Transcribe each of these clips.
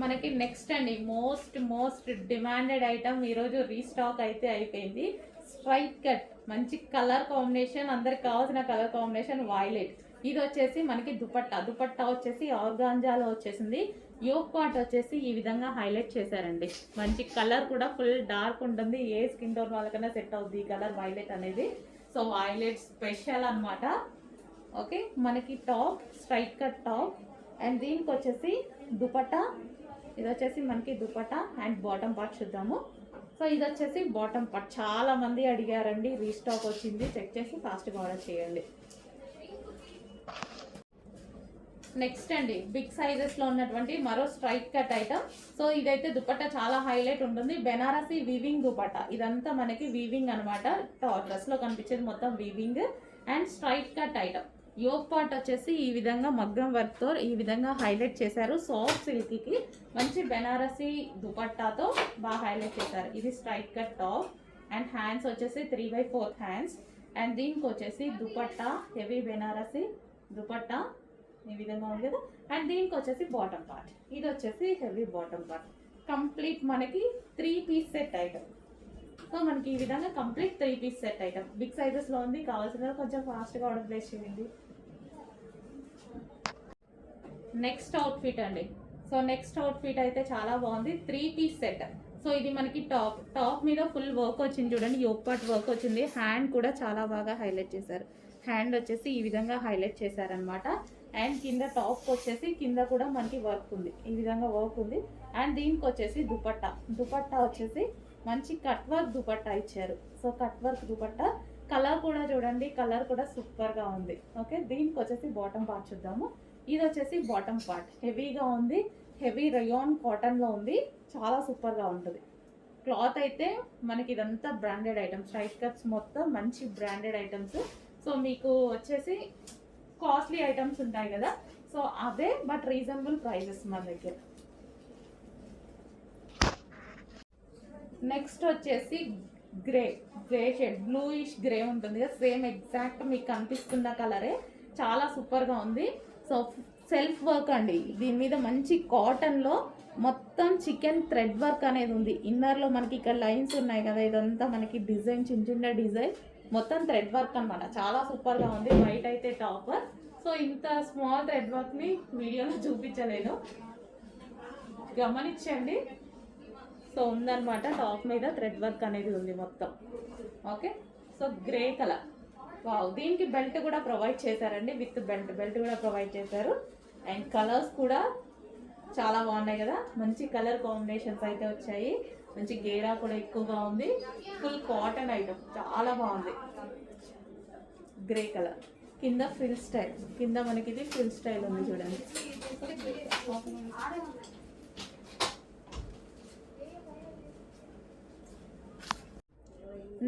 మనకి నెక్స్ట్ అండి most demanded item ఈరోజు రీస్టాక్ అయితే అయిపోయింది. స్ట్రైట్ కట్ మంచి కలర్ కాంబినేషన్, అందరికి కావాల్సిన కలర్ కాంబినేషన్ వైలెట్. ఇది వచ్చేసి మనకి దుపట్టా వచ్చేసి ఆర్గాంజాలో వచ్చేసింది. యోక్ పార్ట్ వచ్చేసి ఈ విధంగా హైలైట్ చేశారండి. మంచి కలర్ కూడా ఫుల్ డార్క్ ఉంటుంది, ఏ స్కిన్ టోన్ వాళ్ళకన్నా సెట్ అవుతుంది ఈ కలర్ వైలెట్ అనేది. సో వైలెట్ స్పెషల్ అనమాట. ఓకే, మనకి top straight cut top and దీనికి వచ్చేసి దుపట్టా. ఇది వచ్చేసి మనకి దుపట్టా అండ్ బాటమ్ పార్ట్ చూద్దాము. సో ఇది వచ్చేసి బాటమ్ పార్ట్. చాలా మంది అడిగారండి, రీస్టాక్ వచ్చింది, చెక్ చేసి ఫాస్ట్గా ఆర్డర్ చేయండి. నెక్స్ట్ అండి బిగ్ సైజెస్లో ఉన్నటువంటి మరో స్ట్రైట్ కట్ ఐటమ్. సో ఇదైతే దుపట్టా చాలా హైలైట్ ఉంటుంది. బెనారసీ వీవింగ్ దుపట్టా, ఇదంతా మనకి వీవింగ్ అనమాట. డ్రెస్లో కనిపించేది మొత్తం weaving and straight cut item. Yoke part వచ్చేసి ఈ విధంగా మగ్గం వర్క్తో ఈ విధంగా హైలైట్ చేశారు. సాఫ్ట్ సిల్క్కి మంచి బెనారసీ దుపట్టాతో బాగా హైలైట్ చేశారు. ఇది straight cut top and hands వచ్చేసి 3/4 హ్యాండ్స్ అండ్ దీనికి వచ్చేసి దుపట్టా హెవీ బెనారసీ దుపట్టా ఈ విధంగా ఉంది కదా. అండ్ దీనికి వచ్చేసి బాటమ్ పార్ట్, ఇది వచ్చేసి హెవీ బాటమ్ పార్ట్. కంప్లీట్ మనకి 3 పీస్ సెట్ ఐటమ్. సో మనకి ఈ విధంగా complete 3 piece set item big సైజెస్లో ఉంది. కావాల్సిన కొంచెం ఫాస్ట్గా ఆర్డర్ ప్లేస్ చేయండి. నెక్స్ట్ అవుట్ఫిట్ అండి. సో నెక్స్ట్ అవుట్ఫిట్ అయితే చాలా బాగుంది, 3 పీస్ సెట్. సో ఇది మనకి టాప్ మీద ఫుల్ వర్క్ వచ్చింది చూడండి, యోక్ పార్ట్ వర్క్ వచ్చింది. హ్యాండ్ కూడా చాలా బాగా హైలైట్ చేశారు. హ్యాండ్ వచ్చేసి ఈ విధంగా హైలైట్ చేశారనమాట. అండ్ కింద టాప్ వచ్చేసి కింద కూడా మనకి వర్క్ ఉంది, ఈ విధంగా వర్క్ ఉంది. అండ్ దీనికి వచ్చేసి దుపట్టా వచ్చేసి మంచి కట్ వర్క్ దుపట్టా ఇచ్చారు. So cut work dupatta, colour కూడా చూడండి, కలర్ కూడా సూపర్గా ఉంది. ఓకే, దీనికి వచ్చేసి బాటమ్ పార్ట్ చూద్దాము. ఇది వచ్చేసి బాటమ్ పార్ట్ హెవీగా ఉంది, హెవీ రయాన్ కాటన్లో ఉంది, చాలా సూపర్గా ఉంటుంది. క్లాత్ అయితే మనకి ఇదంతా బ్రాండెడ్ ఐటమ్స్, స్ట్రైట్ కట్స్ మొత్తం మంచి బ్రాండెడ్ ఐటమ్స్. సో మీకు వచ్చేసి కాస్ట్లీ ఐటమ్స్ ఉంటాయి కదా, సో అదే బట్ రీజనబుల్ ప్రైజెస్ మన దగ్గర. నెక్స్ట్ వచ్చేసి గ్రే షేడ్, బ్లూయిష్ గ్రే ఉంటుంది కదా, సేమ్ ఎగ్జాక్ట్ మీకు కనిపిస్తున్న కలరే, చాలా సూపర్గా ఉంది. సో సెల్ఫ్ వర్క్ అండి, దీని మీద మంచి కాటన్లో మొత్తం చికెన్ థ్రెడ్ వర్క్ అనేది ఉంది. ఇన్నర్లో మనకి ఇక్కడ లైన్స్ ఉన్నాయి కదా, ఇదంతా మనకి డిజైన్ చిన్న డిజైన్ మొత్తం థ్రెడ్ వర్క్ అనమాట. చాలా సూపర్గా ఉంది. వైట్ అయితే టాపర్. సో ఇంత స్మాల్ థ్రెడ్ వర్క్ని వీడియోలో చూపించలేను, గమనించండి. సో ఉందన్నమాట, టాప్ మీద థ్రెడ్ వర్క్ అనేది ఉంది మొత్తం. Okay, so grey colour. Wow, దీనికి బెల్ట్ కూడా ప్రొవైడ్ చేశారండి, విత్ బెల్ట్ కూడా ప్రొవైడ్ చేశారు. అండ్ కలర్స్ కూడా చాలా బాగున్నాయి కదా, మంచి కలర్ కాంబినేషన్స్ అయితే వచ్చాయి. మంచి గేరా కూడా ఎక్కువగా ఉంది. ఫుల్ కాటన్ ఐటమ్, చాలా బాగుంది. గ్రే కలర్ కింద ఫ్రిల్ స్టైల్, కింద మనకి ఇది ఫ్రిల్ స్టైల్ ఉంది చూడండి.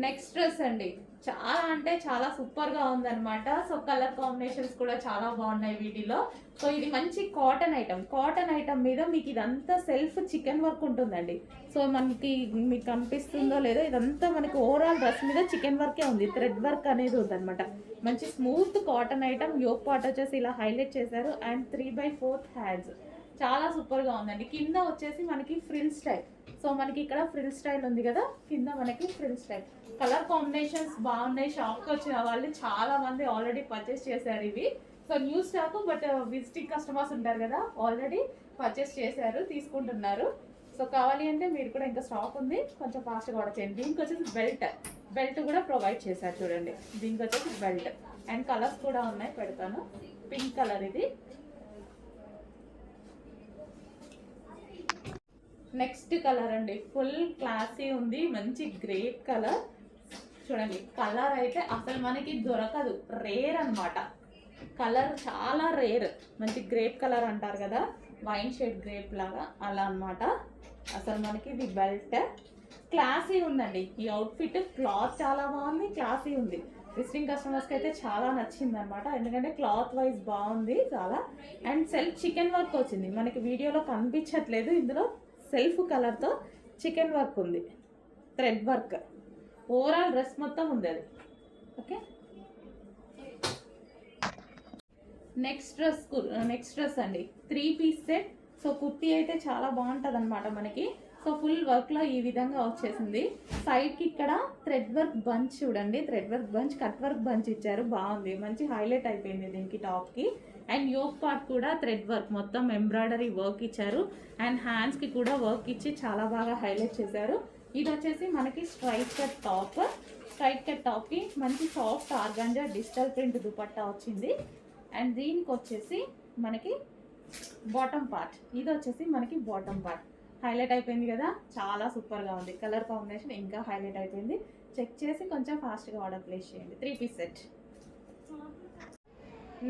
నెక్స్ట్ డ్రెస్ అండి, చాలా అంటే చాలా సూపర్గా ఉందన్నమాట. సో కలర్ కాంబినేషన్స్ కూడా చాలా బాగున్నాయి వీటిలో. సో ఇది మంచి కాటన్ ఐటమ్ మీద మీకు ఇదంతా సెల్ఫ్ చికెన్ వర్క్ ఉంటుందండి. సో మనకి మీకు కనిపిస్తుందో లేదో, ఇదంతా మనకి ఓవరాల్ డ్రెస్ మీద చికెన్ వర్కే ఉంది, థ్రెడ్ వర్క్ అనేది ఉందన్నమాట. మంచి smooth cotton item. Yoke part వచ్చేసి ఇలా హైలైట్ చేశారు అండ్ 3/4 హ్యాండ్స్, చాలా సూపర్గా ఉందండి. కింద వచ్చేసి మనకి ఫ్రిల్ స్టైల్. సో మనకి ఇక్కడ ఫ్రిల్ స్టైల్ ఉంది కదా, కింద మనకి ఫ్రిల్ స్టైల్. కలర్ కాంబినేషన్స్ బాగున్నాయి. షాప్కి వచ్చిన వాళ్ళు చాలా మంది ఆల్రెడీ పర్చేస్ చేశారు ఇవి. So new stock, but visiting customers ఉంటారు కదా, ఆల్రెడీ పర్చేస్ చేశారు, తీసుకుంటున్నారు. సో కావాలి అంటే మీరు కూడా ఇంకా స్టాక్ ఉంది, కొంచెం ఫాస్ట్గా ఆర్డర్ చేయండి. దీనికి వచ్చేసి బెల్ట్ కూడా ప్రొవైడ్ చేశారు చూడండి. దీనికి వచ్చేసి బెల్ట్ అండ్ కలర్స్ కూడా ఉన్నాయి, పెడతాను. పింక్ కలర్ ఇది. నెక్స్ట్ కలర్ అండి, ఫుల్ క్లాసీ ఉంది, మంచి గ్రేప్ కలర్ చూడండి. కలర్ అయితే అసలు మనకి దొరకదు, రేర్ అనమాట. కలర్ చాలా రేర్, మంచి గ్రేప్ కలర్ అంటారు కదా, వైన్ షేడ్ గ్రేప్ లాగా అలా అనమాట. అసలు మనకి ఇది బెల్ట్ క్లాసీ ఉందండి. ఈ అవుట్ఫిట్ క్లాత్ చాలా బాగుంది, క్లాసీ ఉంది. విజిటింగ్ కస్టమర్స్కి అయితే చాలా నచ్చింది అనమాట, ఎందుకంటే క్లాత్ వైజ్ బాగుంది చాలా. అండ్ సెల్ఫ్ చికెన్ వర్క్ వచ్చింది, మనకి వీడియోలో కనిపించట్లేదు, ఇందులో సెల్ఫ్ కలర్తో చికెన్ వర్క్ ఉంది, థ్రెడ్ వర్క్. ఓవరాల్ డ్రెస్ మొత్తం ఉంది అది. ఓకే, నెక్స్ట్ డ్రెస్ అండి 3 పీస్ సెట్. సో కుర్తీ అయితే చాలా బాగుంటుంది అనమాట మనకి. సో ఫుల్ వర్క్లో ఈ విధంగా వచ్చేసింది. సైడ్కి ఇక్కడ థ్రెడ్ వర్క్ బంచ్ చూడండి, thread work bunch, cut work bunch ఇచ్చారు, బాగుంది, మంచి హైలైట్ అయిపోయింది దీనికి టాప్కి. అండ్ యోక్ పార్ట్ కూడా థ్రెడ్ వర్క్, మొత్తం ఎంబ్రాయిడరీ వర్క్ ఇచ్చారు. అండ్ హ్యాండ్స్కి కూడా వర్క్ ఇచ్చి చాలా బాగా హైలైట్ చేశారు. ఇది వచ్చేసి మనకి straight cut top. Straight cut టాప్కి మంచి soft organza digital print dupatta వచ్చింది. అండ్ దీనికి వచ్చేసి మనకి బాటమ్ పార్ట్, ఇది వచ్చేసి మనకి బాటమ్ పార్ట్ హైలైట్ అయిపోయింది కదా, చాలా సూపర్గా ఉంది. కలర్ కాంబినేషన్ ఇంకా హైలైట్ అయిపోయింది. చెక్ చేసి కొంచెం ఫాస్ట్గా ఆర్డర్ ప్లేస్ చేయండి. 3 పీస్ సెట్.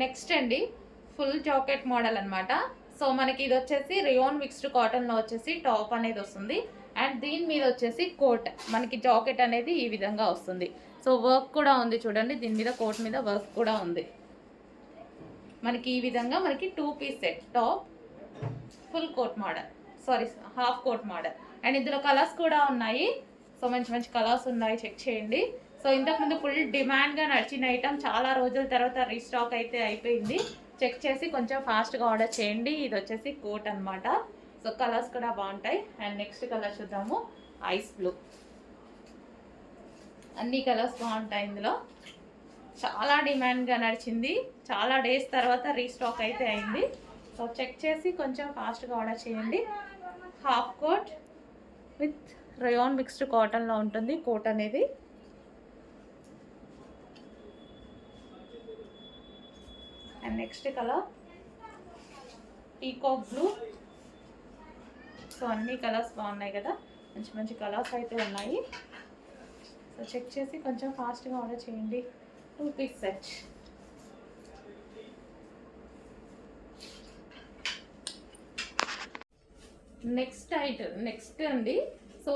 నెక్స్ట్ అండి ఫుల్ జాకెట్ మోడల్ అనమాట. సో మనకి ఇది వచ్చేసి రియోన్ మిక్స్డ్ కాటన్లో వచ్చేసి టాప్ అనేది వస్తుంది. అండ్ దీని మీద వచ్చేసి కోట్, మనకి జాకెట్ అనేది ఈ విధంగా వస్తుంది. సో వర్క్ కూడా ఉంది చూడండి, దీని మీద కోట్ మీద వర్క్ కూడా ఉంది. మనకి ఈ విధంగా మనకి 2 piece set top, full coat model, sorry half coat model. And ఇందులో కలర్స్ కూడా ఉన్నాయి. సో మంచి మంచి కలర్స్ ఉన్నాయి, చెక్ చేయండి. సో ఇంతకుముందు ఫుల్ డిమాండ్గా నడిచిన ఐటమ్ చాలా రోజుల తర్వాత రీస్టాక్ అయితే అయిపోయింది. చెక్ చేసి కొంచెం ఫాస్ట్గా ఆర్డర్ చేయండి. ఇది వచ్చేసి కోట్ అనమాట. సో కలర్స్ కూడా బాగుంటాయి. అండ్ నెక్స్ట్ కలర్ చూద్దాము, ఐస్ బ్లూ. అన్ని కలర్స్ బాగుంటాయి ఇందులో. చాలా డిమాండ్గా నడిచింది, చాలా డేస్ తర్వాత రీస్టాక్ అయితే అయింది. సో చెక్ చేసి కొంచెం ఫాస్ట్గా ఆర్డర్ చేయండి. Half coat with rayon mixed కాటన్లో ఉంటుంది కోట్ అనేది. And next colour peacock blue. So అన్ని కలర్స్ బాగున్నాయి కదా, మంచి మంచి కలర్స్ అయితే ఉన్నాయి. సో చెక్ చేసి కొంచెం ఫాస్ట్గా ఆర్డర్ చేయండి. 2 పీస్ సెట్. నెక్స్ట్ అండి. సో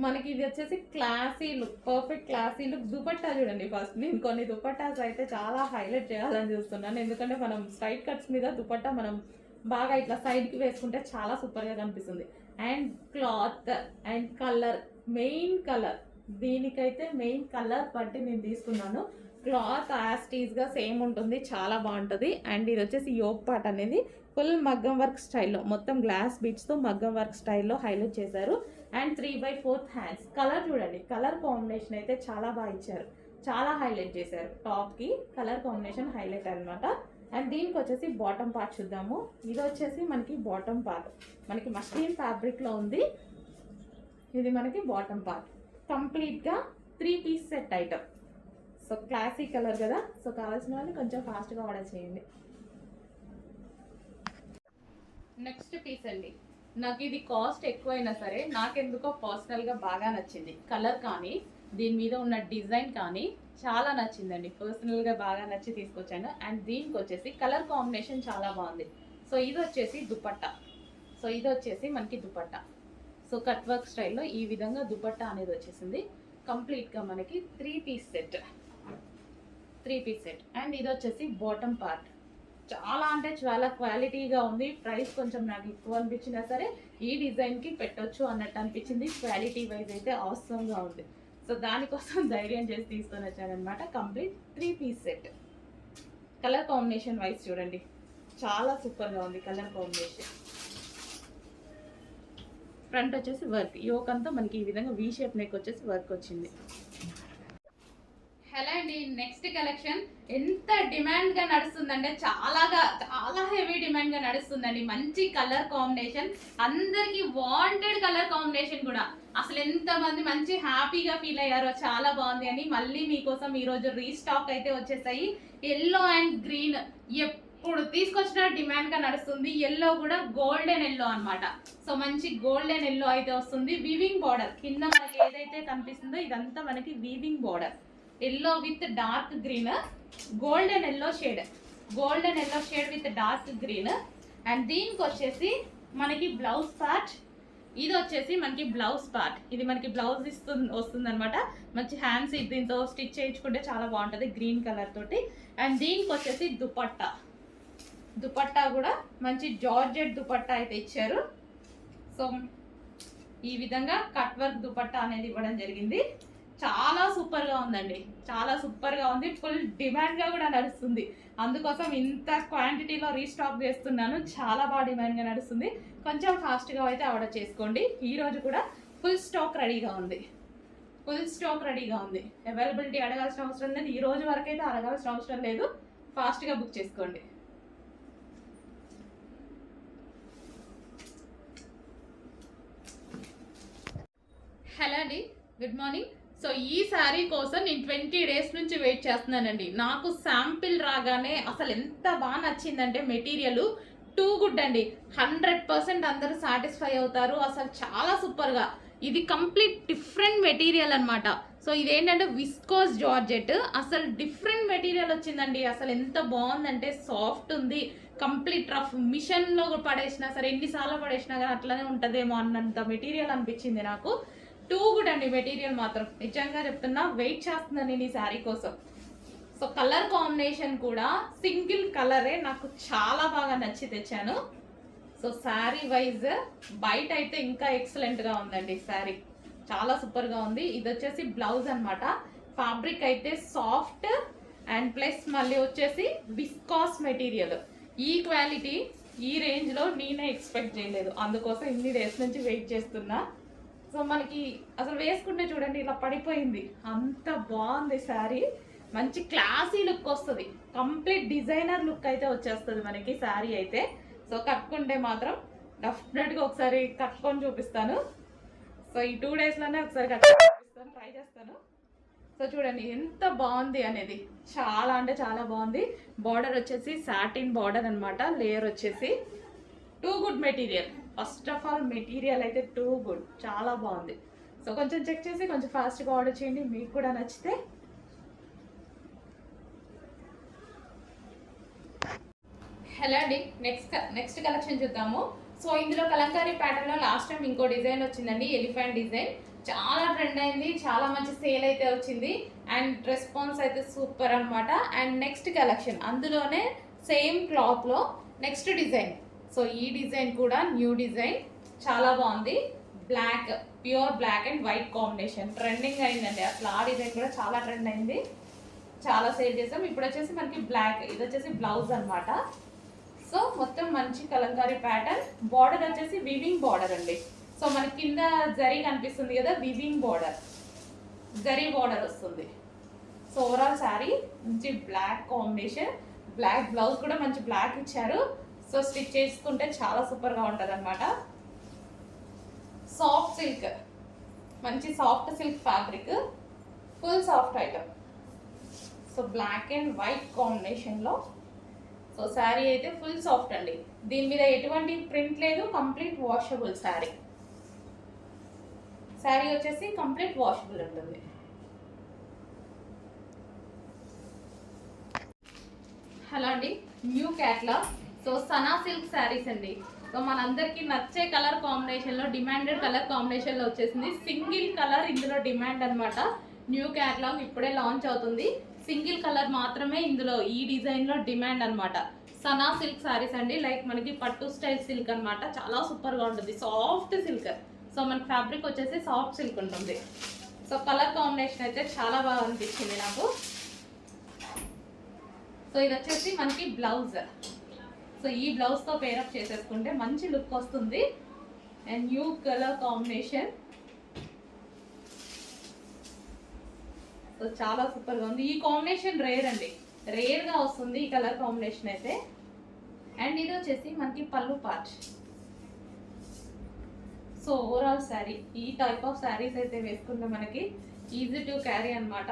మనకి ఇది వచ్చేసి classy look, perfect classy look. Dupatta చూడండి ఫస్ట్. నేను కొన్ని దుపట్టాస్ అయితే చాలా హైలైట్ చేయాలని చూస్తున్నాను, ఎందుకంటే మనం స్ట్రైట్ కట్స్ మీద దుపట్టా మనం బాగా ఇట్లా సైడ్కి వేసుకుంటే చాలా సూపర్గా కనిపిస్తుంది. And cloth and colour, main colour, దీనికైతే మెయిన్ కలర్ బట్టి నేను తీసుకున్నాను. క్లాత్ యాస్టీస్గా సేమ్ ఉంటుంది, చాలా బాగుంటుంది. అండ్ ఇది వచ్చేసి యోక్ పార్ట్ అనేది ఫుల్ మగ్గం వర్క్ స్టైల్లో, మొత్తం గ్లాస్ బీట్స్తో మగ్గం వర్క్ స్టైల్లో హైలైట్ చేశారు. And 3/4 hands. కలర్ చూడండి, కలర్ కాంబినేషన్ అయితే చాలా బాగా ఇచ్చారు, చాలా హైలైట్ చేశారు. టాప్కి కలర్ కాంబినేషన్ హైలైట్ అనమాట. అండ్ దీనికి వచ్చేసి బాటమ్ పార్ట్ చూద్దాము. ఇది వచ్చేసి మనకి బాటమ్ పార్ట్, మనకి మస్లిన్ ఫ్యాబ్రిక్లో ఉంది. ఇది మనకి బాటమ్ పార్ట్, కంప్లీట్గా 3 piece set item. So classic colour కదా, సో కావాల్సిన వాళ్ళు కొంచెం ఫాస్ట్గా ఆర్డర్ చేయండి. నెక్స్ట్ పీస్ అండి. నాకు ఇది కాస్ట్ ఎక్కువైనా సరే నాకెందుకో పర్సనల్గా బాగా నచ్చింది. కలర్ కానీ దీని మీద ఉన్న డిజైన్ కానీ చాలా నచ్చిందండి, పర్సనల్గా బాగా నచ్చి తీసుకొచ్చాను. అండ్ దీనికి వచ్చేసి కలర్ కాంబినేషన్ చాలా బాగుంది. సో ఇది వచ్చేసి దుపట్టా. సో ఇది వచ్చేసి మనకి దుపట్టా. సో కట్ వర్క్ స్టైల్లో ఈ విధంగా దుపట్టా అనేది వచ్చేసింది. కంప్లీట్గా మనకి 3 పీస్ సెట్. అండ్ ఇది వచ్చేసి బాటమ్ పార్ట్. చాలా అంటే చాలా క్వాలిటీగా ఉంది. ప్రైస్ కొంచెం నాకు ఎక్కువ అనిపించినా సరే ఈ డిజైన్కి పెట్టొచ్చు అన్నట్టు అనిపించింది. క్వాలిటీ వైజ్ అయితే అవసరంగా ఉంది. సో దానికోసం ధైర్యం చేసి తీసుకొని వచ్చానమాట. Complete 3 piece set. Colour combination wise చూడండి, చాలా సూపర్గా ఉంది కలర్ కాంబినేషన్. ఫ్రంట్ వచ్చేసి వర్క్, యోక్ అంతా మనకి ఈ విధంగా వీ షేప్ నెక్ వచ్చేసి వర్క్ వచ్చింది. హలో అండి, నెక్స్ట్ కలెక్షన్ ఎంత డిమాండ్గా నడుస్తుందంటే చాలా హెవీ డిమాండ్గా నడుస్తుందండి. మంచి కలర్ కాంబినేషన్, అందరికి వాంటెడ్ కలర్ కాంబినేషన్ కూడా. అసలు ఎంతమంది మంచి హ్యాపీగా ఫీల్ అయ్యారో, చాలా బాగుంది అని. మళ్ళీ మీకోసం ఈరోజు రీస్టాక్ అయితే వచ్చేసాయి. ఎల్లో అండ్ గ్రీన్ ఇప్పుడు తీసుకొచ్చిన డిమాండ్గా నడుస్తుంది. ఎల్లో కూడా గోల్డెన్ ఎల్లో అనమాట. సో మంచి గోల్డెన్ ఎల్లో అయితే వస్తుంది. వీవింగ్ బార్డర్ కింద మనకి ఏదైతే కనిపిస్తుందో ఇదంతా మనకి weaving border. Yellow with dark green, golden yellow shade with dark green. And దీనికి వచ్చేసి మనకి బ్లౌజ్ పార్ట్. ఇది వచ్చేసి మనకి బ్లౌజ్ పార్ట్, ఇది మనకి బ్లౌజ్ వస్తుంది అనమాట. మంచి హ్యాండ్స్ దీంతో స్టిచ్ చేయించుకుంటే చాలా బాగుంటుంది గ్రీన్ కలర్ తోటి. అండ్ దీనికి వచ్చేసి దుపట్టా కూడా మంచి జార్జెట్ దుపట్టా అయితే ఇచ్చారు. సో ఈ విధంగా కట్ వర్క్ దుపట్టా అనేది ఇవ్వడం జరిగింది. చాలా సూపర్గా ఉందండి, చాలా సూపర్గా ఉంది. ఫుల్ డిమాండ్గా కూడా నడుస్తుంది, అందుకోసం ఇంత క్వాంటిటీలో రీస్టాక్ చేస్తున్నాను. చాలా బాగా డిమాండ్గా నడుస్తుంది. కొంచెం ఫాస్ట్గా అయితే ఆర్డర్ చేసుకోండి. ఈరోజు కూడా ఫుల్ స్టాక్ రెడీగా ఉంది, ఫుల్ స్టాక్ రెడీగా ఉంది. అవైలబిలిటీ అడగాల్సిన అవసరం లేదు, ఈ రోజు వరకు అయితే అడగాల్సిన అవసరం లేదు. ఫాస్ట్గా బుక్ చేసుకోండి. హలో అండి, గుడ్ మార్నింగ్. సో ఈ శారీ కోసం నేను 20 డేస్ నుంచి వెయిట్ చేస్తున్నానండి. నాకు శాంపిల్ రాగానే అసలు ఎంత బాగా నచ్చిందంటే మెటీరియల్ టూ గుడ్ అండి. 100% అందరూ సాటిస్ఫై అవుతారు. అసలు చాలా సూపర్గా, ఇది కంప్లీట్ డిఫరెంట్ మెటీరియల్ అనమాట. సో ఇదేంటంటే విస్కోస్ జార్జెట్, అసలు డిఫరెంట్ మెటీరియల్ వచ్చిందండి. అసలు ఎంత బాగుందంటే సాఫ్ట్ ఉంది, కంప్లీట్ రఫ్. మిషన్లో పడేసినా సరే, ఎన్నిసార్లు పడేసినా కానీ అట్లనే ఉంటుందేమో అన్నంత మెటీరియల్ అనిపించింది నాకు. టూ గుడ్ అండి మెటీరియల్ మాత్రం, నిజంగా చెప్తున్నా. వెయిట్ చేస్తున్నాను నేను ఈ శారీ కోసం. సో కలర్ కాంబినేషన్ కూడా సింగిల్ కలరే నాకు చాలా బాగా నచ్చి తెచ్చాను. సో శారీ వైజ్ బయట అయితే ఇంకా ఎక్సలెంట్గా ఉందండి. శారీ చాలా సూపర్గా ఉంది. ఇది వచ్చేసి బ్లౌజ్ అనమాట. ఫ్యాబ్రిక్ అయితే సాఫ్ట్ అండ్ ప్లస్ మళ్ళీ వచ్చేసి విస్కాస్ మెటీరియల్. ఈ క్వాలిటీ ఈ రేంజ్లో నేనే ఎక్స్పెక్ట్ చేయలేదు, అందుకోసం ఇన్ని డేస్ నుంచి వెయిట్ చేస్తున్నా. సో మనకి అసలు వేసుకుంటే చూడండి ఇలా పడిపోయింది, అంత బాగుంది శారీ. మంచి క్లాసీ లుక్ వస్తుంది, కంప్లీట్ డిజైనర్ లుక్ అయితే వచ్చేస్తుంది మనకి శారీ అయితే. సో కట్టుకుంటే మాత్రం డెఫినెట్గా ఒకసారి కట్టుకొని చూపిస్తాను. సో ఈ 2 డేస్లోనే ఒకసారి కట్టుకొని చూపిస్తాను, ట్రై చేస్తాను. సో చూడండి ఎంత బాగుంది అనేది, చాలా అంటే చాలా బాగుంది. బార్డర్ వచ్చేసి సాటిన్ బార్డర్ అనమాట. లేయర్ వచ్చేసి too good material. First of all material అయితే టూ గుడ్, చాలా బాగుంది. సో కొంచెం చెక్ చేసి కొంచెం ఫాస్ట్గా ఆర్డర్ చేయండి, మీకు కూడా నచ్చితే. హలో అండి, నెక్స్ట్ కలెక్షన్ చూద్దాము. సో ఇందులో కలంకారీ ప్యాటర్న్లో లాస్ట్ టైం ఇంకో డిజైన్ వచ్చిందండి, ఎలిఫెంట్ డిజైన్. చాలా ట్రెండ్ అయింది, చాలా మంచి సేల్ అయితే వచ్చింది అండ్ రెస్పాన్స్ అయితే సూపర్ అనమాట. అండ్ నెక్స్ట్ కలెక్షన్ అందులోనే సేమ్ క్లాత్లో నెక్స్ట్ డిజైన్. సో ఈ డిజైన్ కూడా న్యూ డిజైన్, చాలా బాగుంది. Black, pure black and white combination trending అయిందండి. అసలు ఆ డిజైన్ కూడా చాలా ట్రెండ్ అయింది, చాలా సేల్ చేసాం. ఇప్పుడు వచ్చేసి మనకి బ్లాక్, ఇది వచ్చేసి బ్లౌజ్ అనమాట. సో మొత్తం మంచి కలంకారీ ప్యాటర్న్. బార్డర్ వచ్చేసి వివింగ్ బార్డర్ అండి. సో మనకి కింద జరీ కనిపిస్తుంది కదా, వివింగ్ బార్డర్, జరీ బార్డర్ వస్తుంది. సో ఓవరాల్ శారీ మంచి బ్లాక్ కాంబినేషన్, బ్లాక్ బ్లౌజ్ కూడా మంచి బ్లాక్ ఇచ్చారు. సో స్టిచ్ చేసుకుంటే చాలా సూపర్గా ఉంటుంది అనమాట. సాఫ్ట్ సిల్క్, మంచి soft silk fabric, full soft item. So black and white కాంబినేషన్లో. సో శారీ అయితే ఫుల్ సాఫ్ట్ అండి, దీని మీద ఎటువంటి ప్రింట్ లేదు, కంప్లీట్ వాషబుల్ శారీ. శారీ వచ్చేసి కంప్లీట్ వాషబుల్ ఉంటుంది. హలో అండి, new catalogue. So Sana silk saris అండి. సో మనందరికీ నచ్చే కలర్ కాంబినేషన్లో, డిమాండెడ్ కలర్ కాంబినేషన్లో వచ్చేసింది. సింగిల్ కలర్ ఇందులో డిమాండ్ అనమాట. న్యూ క్యాట్లాగ్ ఇప్పుడే లాంచ్ అవుతుంది, సింగిల్ కలర్ మాత్రమే ఇందులో ఈ డిజైన్లో డిమాండ్ అనమాట. సనా సిల్క్ శారీస్ అండి, లైక్ మనకి పట్టు స్టైల్ సిల్క్ అనమాట. చాలా సూపర్గా ఉంటుంది, సాఫ్ట్ సిల్క్. సో మనకి ఫ్యాబ్రిక్ వచ్చేసి సాఫ్ట్ సిల్క్ ఉంటుంది. సో కలర్ కాంబినేషన్ అయితే చాలా బాగా అనిపించింది నాకు. సో ఇది వచ్చేసి మనకి బ్లౌజ్. సో ఈ బ్లౌజ్తో పేరప్ చేసేసుకుంటే మంచి లుక్ వస్తుంది. And new colour combination. So చాలా సూపర్గా ఉంది. ఈ కాంబినేషన్ రేర్ అండి, రేర్గా వస్తుంది ఈ కలర్ కాంబినేషన్ అయితే. అండ్ ఇది వచ్చేసి మనకి పళ్ళు పార్ట్. సో ఓవరాల్ శారీ ఈ టైప్ ఆఫ్ శారీస్ అయితే వేసుకుంటే మనకి ఈజీ టు క్యారీ అనమాట.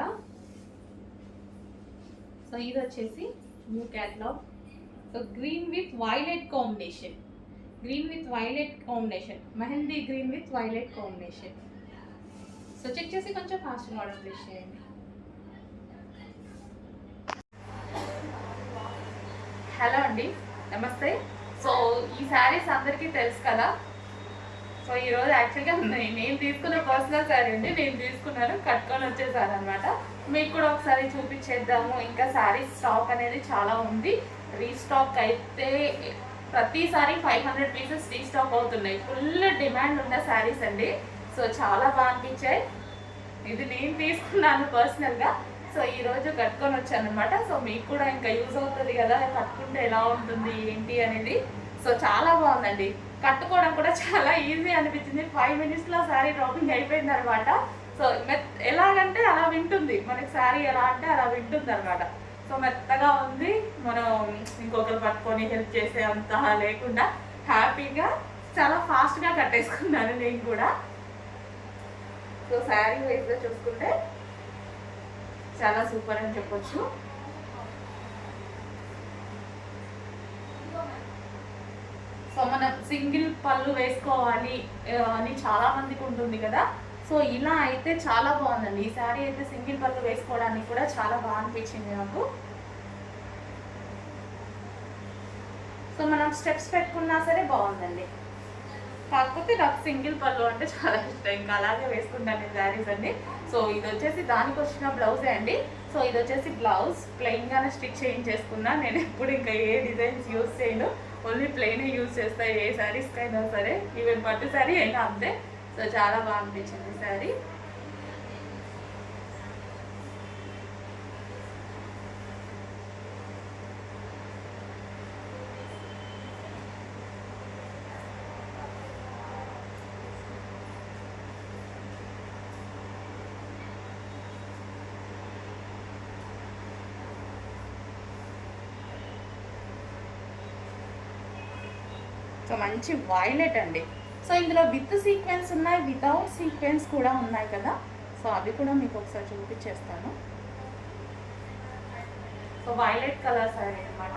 సో ఇది వచ్చేసి new catalogue. So green with violet combination, green with violet combination, mehndi green with violet combination. So check చేసి కొంచెం ఫాస్ట్గా ఆర్డర్ ప్లేస్ చేయండి. హలో అండి, నమస్తే. సో ఈ శారీస్ అందరికీ తెలుసు కదా. సో ఈరోజు యాక్చువల్గా నేను తీసుకున్న పర్సనల్ శారీ అండి, నేను తీసుకున్నాను, కట్టుకొని వచ్చేసాను అనమాట. మీకు కూడా ఒకసారి చూపించేద్దాము. ఇంకా శారీస్ స్టాక్ అనేది చాలా ఉంది, రీస్టాక్ అయితే ప్రతిసారి 500 పీసెస్ రీస్టాక్ అవుతున్నాయి. ఫుల్ డిమాండ్ ఉన్న శారీస్ అండి. సో చాలా బాగా అనిపించాయి. ఇది నేను తీసుకున్నాను పర్సనల్గా. సో ఈరోజు కట్టుకొని వచ్చాను అనమాట. సో మీకు కూడా ఇంకా యూజ్ అవుతుంది కదా, కట్టుకుంటే ఎలా ఉంటుంది ఏంటి అనేది. సో చాలా బాగుందండి, కట్టుకోవడం కూడా చాలా ఈజీ అనిపించింది. 5 minutesలో శారీ డ్రాపింగ్ అయిపోయింది అనమాట. సో ఎలాగంటే అలా వింటుంది, మనకి శారీ ఎలా అంటే అలా వింటుంది అనమాట. సో మెత్తగా ఉంది, మనం ఇంకొకరు పట్టుకొని హెల్ప్ చేసే అంత లేకుండా హ్యాపీగా చాలా ఫాస్ట్గా కట్టేసుకున్నాను నేను కూడా. సో శారీ వైజ్గా చూసుకుంటే చాలా సూపర్ అని చెప్పొచ్చు. సో మనం సింగిల్ పళ్ళు వేసుకోవాలి అని చాలా మందికి ఉంటుంది కదా. సో ఇలా అయితే చాలా బాగుందండి. ఈ శారీ అయితే సింగిల్ పళ్ళు వేసుకోవడానికి కూడా చాలా బాగా అనిపించింది నాకు. సో మనం స్టెప్స్ పెట్టుకున్నా సరే బాగుందండి. కాకపోతే నాకు సింగిల్ పళ్ళు అంటే చాలా ఇష్టం, ఇంకా అలాగే వేసుకుంటాను నేను శారీస్ అండి. సో ఇది వచ్చేసి దానికి వచ్చిన బ్లౌజే అండి. సో ఇది వచ్చేసి బ్లౌజ్ ప్లెయిన్గానే స్టిచ్ చేయించేసుకున్నా. నేను ఎప్పుడు ఇంకా ఏ డిజైన్స్ యూజ్ చేయను, ఓన్లీ ప్లెయిన్ యూజ్ చేస్తాను ఏ శారీస్కి అయినా సరే, ఈవెన్ పట్టు శారీ అయినా అంతే. సో చాలా బాగా అనిపించింది శారీ. సో మంచి వైలెట్ అండి. సో ఇందులో విత్ సీక్వెన్స్ ఉన్నాయి, వితౌట్ సీక్వెన్స్ కూడా ఉన్నాయి కదా. సో అవి కూడా మీకు ఒకసారి చూపించేస్తాను. సో వైలెట్ కలర్ శారీ అనమాట.